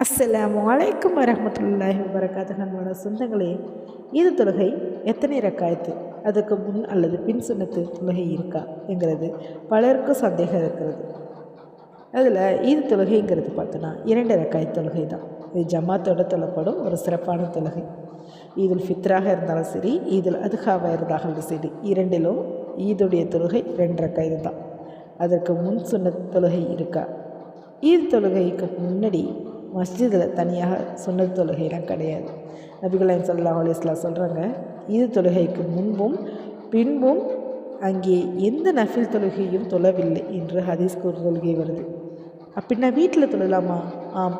அஸ்ஸலாமு அலைக்கும் வரஹ்மத்துல்லாஹி வபரகாத்துஹு. அன்பான சொந்தங்களே, ஈது தொழுகை எத்தனை ரக்காயத்து, அதுக்கு முன் அல்லது பின் சுன்னத்து தொழுகை இருக்கா என்கிறது பலருக்கும் சந்தேகம் இருக்கிறது. அதில் ஈது தொழுகைங்கிறது பார்த்தோன்னா 2 ரக்காயத் தொழுகை தான். இது ஜமாத்தோடு தொழப்படும் ஒரு சிறப்பான தொழுகை. ஈதுல் ஃபித்ராக இருந்தாலும் சரி, ஈதுல் அதுஹாவாக இருந்தாலும் சரி, இரண்டிலும் ஈதுடைய தொழுகை 2 ரக்காயத்து தான். அதற்கு முன் சுன்னத் தொழுகை இருக்கா? ஈது தொழுகைக்கு முன்னாடி மஸ்ஜிதில் தனியாக சுன்னத் தொழுகைலாம் கிடையாது. நபிகள் ஸல்லல்லாஹு அலைஹி வஸல்லம் சொல்கிறாங்க, ஈது தொழுகைக்கு முன்பும் பின்பும் அங்கே எந்த நஃபில் தொழுகையும் தொழவில்லை என்று ஹதீஸ் தொழுகை வருது. அப்படின்னா வீட்டில் தொழலாமா? ஆம்,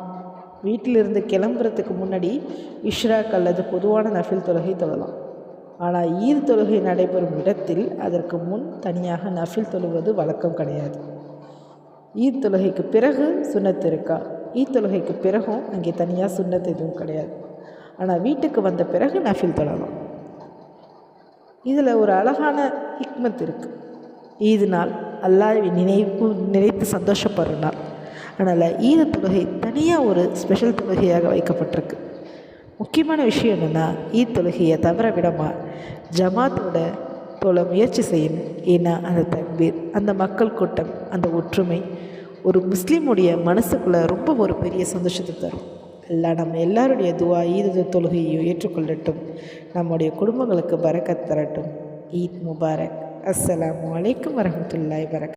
வீட்டிலிருந்து கிளம்புறதுக்கு முன்னாடி இஷ்ராக் அல்லது பொதுவான நஃபில் தொழுகை தொழலாம். ஆனால் ஈது தொழுகை நடைபெறும் இடத்தில் அதற்கு முன் தனியாக நஃபில் தொழுவது வழக்கம் கிடையாது. ஈத் தொழுகைக்கு பிறகு சுன்னத்து இருக்கா? ஈத் தொழுகைக்கு பிறகும் அங்கே தனியாக சுன்னத்து எதுவும் கிடையாது. ஆனால் வீட்டுக்கு வந்த பிறகு நஃபில் தொழலாம். இதில் ஒரு அழகான ஹிக்மத் இருக்குது. ஈது நாள் அல்லாஹ்வை நினைத்து சந்தோஷப்படுற நாள். அதனால் ஈது தொழுகை தனியாக ஒரு ஸ்பெஷல் தொழுகையாக வைக்கப்பட்டிருக்கு. முக்கியமான விஷயம் என்னென்னா, ஈத் தொழுகையை தவற விடமா ஜமாத்தோட தொழ முயற்சி செய்யணும். ஏன்னா அந்த தக்பீர், அந்த மக்கள் கூட்டம், அந்த ஒற்றுமை ஒரு முஸ்லீமுடைய மனசுக்குள்ளே ரொம்ப ஒரு பெரிய சந்தோஷத்தை தரும். எல்லாம் நம்ம எல்லாருடைய துவா ஈது தொழுகையை ஏற்றுக்கொள்ளட்டும். நம்முடைய குடும்பங்களுக்கு பரக்கத் தரட்டும். ஈத் முபாரக். அஸ்ஸலாமு அலைக்கும் வரஹ்மத்துல்லாஹி வபரகாத்துஹு.